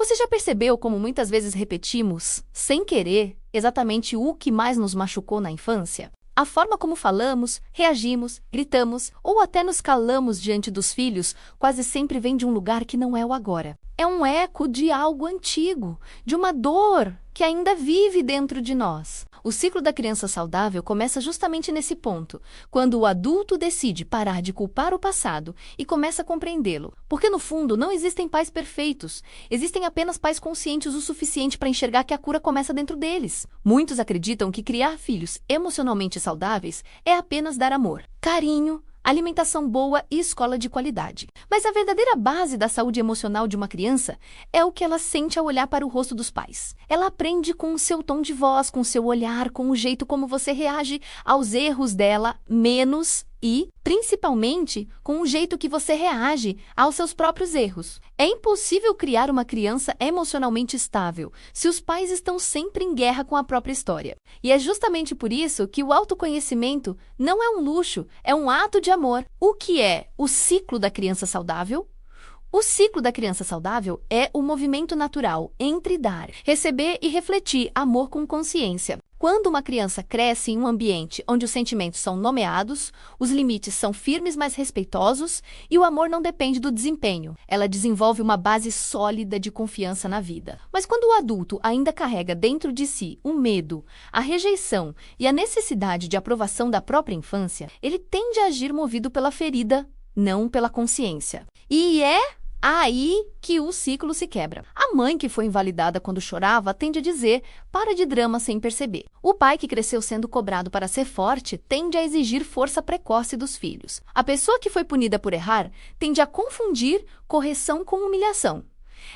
Você já percebeu como muitas vezes repetimos, sem querer, exatamente o que mais nos machucou na infância? A forma como falamos, reagimos, gritamos ou até nos calamos diante dos filhos quase sempre vem de um lugar que não é o agora. É um eco de algo antigo, de uma dor que ainda vive dentro de nós. O ciclo da criança saudável começa justamente nesse ponto, quando o adulto decide parar de culpar o passado e começa a compreendê-lo. Porque no fundo não existem pais perfeitos, existem apenas pais conscientes o suficiente para enxergar que a cura começa dentro deles. Muitos acreditam que criar filhos emocionalmente saudáveis é apenas dar amor, carinho, alimentação boa e escola de qualidade. Mas a verdadeira base da saúde emocional de uma criança é o que ela sente ao olhar para o rosto dos pais. Ela aprende com o seu tom de voz, com o seu olhar, com o jeito como você reage aos erros dela, menos e, principalmente, com o jeito que você reage aos seus próprios erros. É impossível criar uma criança emocionalmente estável se os pais estão sempre em guerra com a própria história. E é justamente por isso que o autoconhecimento não é um luxo, é um ato de amor. O que é o ciclo da criança saudável? O ciclo da criança saudável é o movimento natural entre dar, receber e refletir amor com consciência. Quando uma criança cresce em um ambiente onde os sentimentos são nomeados, os limites são firmes, mas respeitosos, e o amor não depende do desempenho, ela desenvolve uma base sólida de confiança na vida. Mas quando o adulto ainda carrega dentro de si o medo, a rejeição e a necessidade de aprovação da própria infância, ele tende a agir movido pela ferida, não pela consciência. E é aí que o ciclo se quebra. A mãe que foi invalidada quando chorava tende a dizer, para de drama sem perceber. O pai que cresceu sendo cobrado para ser forte tende a exigir força precoce dos filhos. A pessoa que foi punida por errar tende a confundir correção com humilhação.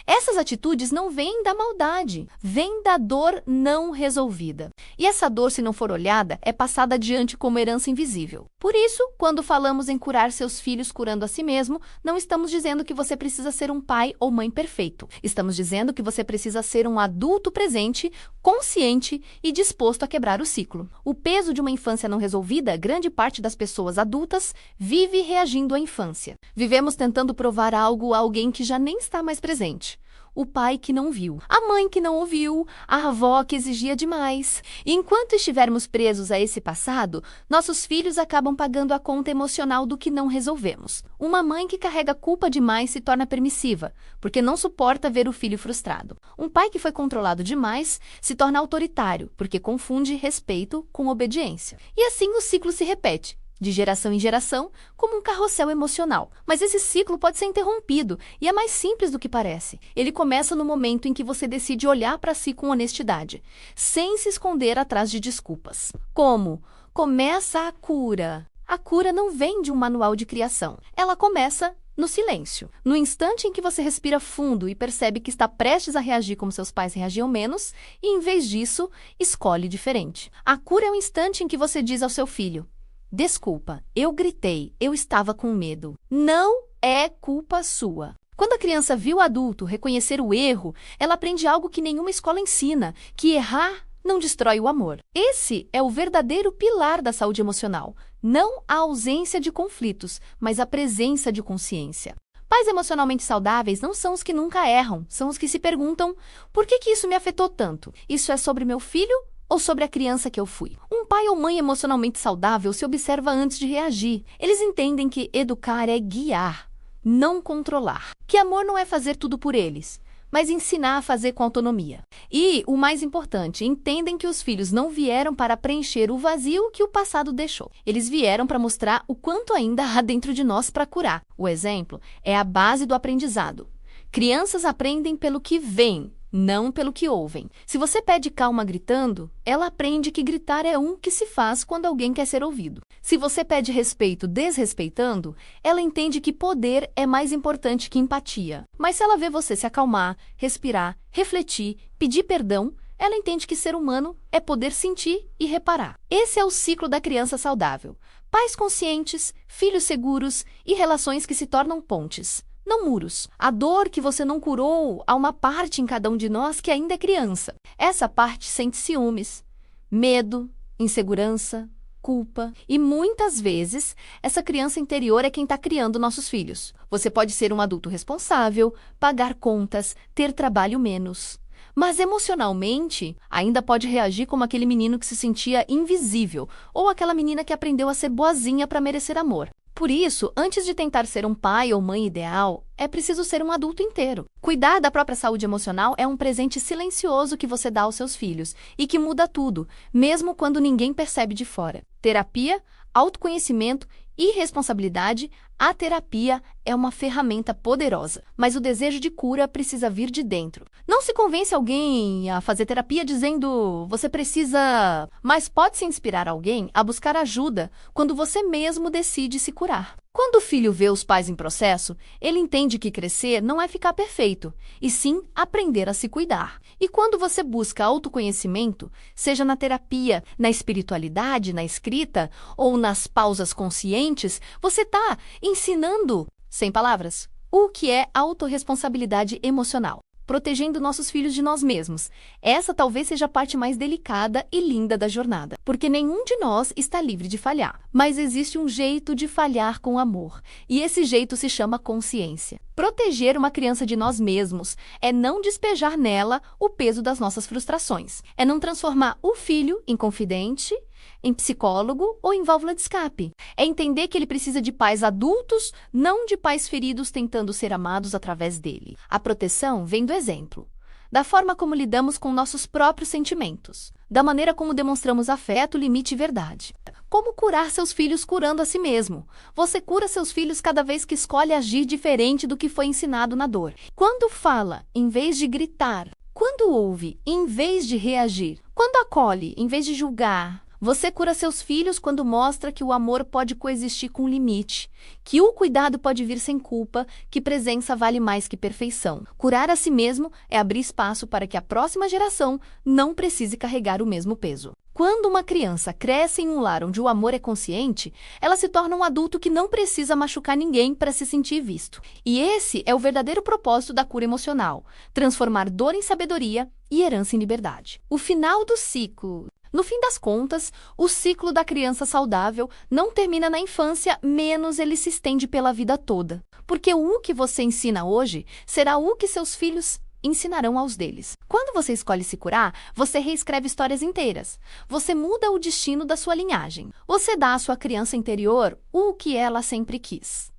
Essas atitudes não vêm da maldade, vêm da dor não resolvida. E essa dor, se não for olhada, é passada adiante como herança invisível. Por isso, quando falamos em curar seus filhos curando a si mesmo, não estamos dizendo que você precisa ser um pai ou mãe perfeito. Estamos dizendo que você precisa ser um adulto presente, consciente e disposto a quebrar o ciclo. O peso de uma infância não resolvida, grande parte das pessoas adultas vive reagindo à infância. Vivemos tentando provar algo a alguém que já nem está mais presente. O pai que não viu, a mãe que não ouviu, a avó que exigia demais. E enquanto estivermos presos a esse passado, nossos filhos acabam pagando a conta emocional do que não resolvemos. Uma mãe que carrega culpa demais se torna permissiva, porque não suporta ver o filho frustrado. Um pai que foi controlado demais se torna autoritário, porque confunde respeito com obediência. E assim o ciclo se repete, de geração em geração, como um carrossel emocional. Mas esse ciclo pode ser interrompido, e é mais simples do que parece. Ele começa no momento em que você decide olhar para si com honestidade, sem se esconder atrás de desculpas. Como? Começa a cura. A cura não vem de um manual de criação. Ela começa no silêncio. No instante em que você respira fundo e percebe que está prestes a reagir como seus pais reagiam menos, e em vez disso, escolhe diferente. A cura é o instante em que você diz ao seu filho: desculpa, eu gritei, eu estava com medo. Não é culpa sua. Quando a criança viu o adulto reconhecer o erro, ela aprende algo que nenhuma escola ensina, que errar não destrói o amor. Esse é o verdadeiro pilar da saúde emocional. Não a ausência de conflitos, mas a presença de consciência. Pais emocionalmente saudáveis não são os que nunca erram, são os que se perguntam: por que isso me afetou tanto? Isso é sobre meu filho ou sobre a criança que eu fui? Um pai ou mãe emocionalmente saudável se observa antes de reagir. Eles entendem que educar é guiar, não controlar. Que amor não é fazer tudo por eles, mas ensinar a fazer com autonomia. E, o mais importante, entendem que os filhos não vieram para preencher o vazio que o passado deixou. Eles vieram para mostrar o quanto ainda há dentro de nós para curar. O exemplo é a base do aprendizado. Crianças aprendem pelo que veem, não pelo que ouvem. Se você pede calma gritando, ela aprende que gritar é que se faz quando alguém quer ser ouvido. Se você pede respeito desrespeitando, ela entende que poder é mais importante que empatia. Mas se ela vê você se acalmar, respirar, refletir, pedir perdão, ela entende que ser humano é poder sentir e reparar. Esse é o ciclo da criança saudável. Pais conscientes, filhos seguros e relações que se tornam pontes, não muros. A dor que você não curou, há uma parte em cada um de nós que ainda é criança. Essa parte sente ciúmes, medo, insegurança, culpa. E muitas vezes, essa criança interior é quem está criando nossos filhos. Você pode ser um adulto responsável, pagar contas, ter trabalho menos. Mas emocionalmente, ainda pode reagir como aquele menino que se sentia invisível ou aquela menina que aprendeu a ser boazinha para merecer amor. Por isso, antes de tentar ser um pai ou mãe ideal, é preciso ser um adulto inteiro. Cuidar da própria saúde emocional é um presente silencioso que você dá aos seus filhos e que muda tudo, mesmo quando ninguém percebe de fora. Terapia, autoconhecimento e responsabilidade. A terapia é uma ferramenta poderosa, mas o desejo de cura precisa vir de dentro. Não se convence alguém a fazer terapia dizendo você precisa, mas pode-se inspirar alguém a buscar ajuda quando você mesmo decide se curar. Quando o filho vê os pais em processo, ele entende que crescer não é ficar perfeito, e sim aprender a se cuidar. E quando você busca autoconhecimento, seja na terapia, na espiritualidade, na escrita ou nas pausas conscientes, você está ensinando, sem palavras, o que é autorresponsabilidade emocional, protegendo nossos filhos de nós mesmos. Essa talvez seja a parte mais delicada e linda da jornada, porque nenhum de nós está livre de falhar. Mas existe um jeito de falhar com amor, e esse jeito se chama consciência. Proteger uma criança de nós mesmos é não despejar nela o peso das nossas frustrações, é não transformar o filho em confidente, em psicólogo ou em válvula de escape. É entender que ele precisa de pais adultos, não de pais feridos tentando ser amados através dele. A proteção vem do exemplo, da forma como lidamos com nossos próprios sentimentos, da maneira como demonstramos afeto, limite e verdade. Como curar seus filhos curando a si mesmo? Você cura seus filhos cada vez que escolhe agir diferente do que foi ensinado na dor. Quando fala, em vez de gritar. Quando ouve, em vez de reagir. Quando acolhe, em vez de julgar. Você cura seus filhos quando mostra que o amor pode coexistir com limite, que o cuidado pode vir sem culpa, que presença vale mais que perfeição. Curar a si mesmo é abrir espaço para que a próxima geração não precise carregar o mesmo peso. Quando uma criança cresce em um lar onde o amor é consciente, ela se torna um adulto que não precisa machucar ninguém para se sentir visto. E esse é o verdadeiro propósito da cura emocional: transformar dor em sabedoria e herança em liberdade. O final do ciclo. No fim das contas, o ciclo da criança saudável não termina na infância, menos ele se estende pela vida toda. Porque o que você ensina hoje será o que seus filhos ensinarão aos deles. Quando você escolhe se curar, você reescreve histórias inteiras. Você muda o destino da sua linhagem. Você dá à sua criança interior o que ela sempre quis.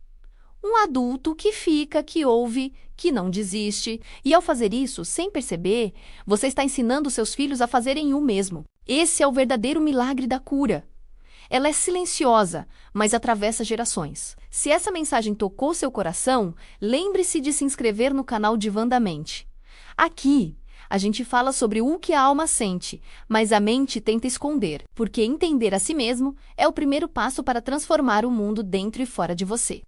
Um adulto que fica, que ouve, que não desiste. E ao fazer isso, sem perceber, você está ensinando seus filhos a fazerem o mesmo. Esse é o verdadeiro milagre da cura. Ela é silenciosa, mas atravessa gerações. Se essa mensagem tocou seu coração, lembre-se de se inscrever no canal Divã da Mente. Aqui, a gente fala sobre o que a alma sente, mas a mente tenta esconder, porque entender a si mesmo é o primeiro passo para transformar o mundo dentro e fora de você.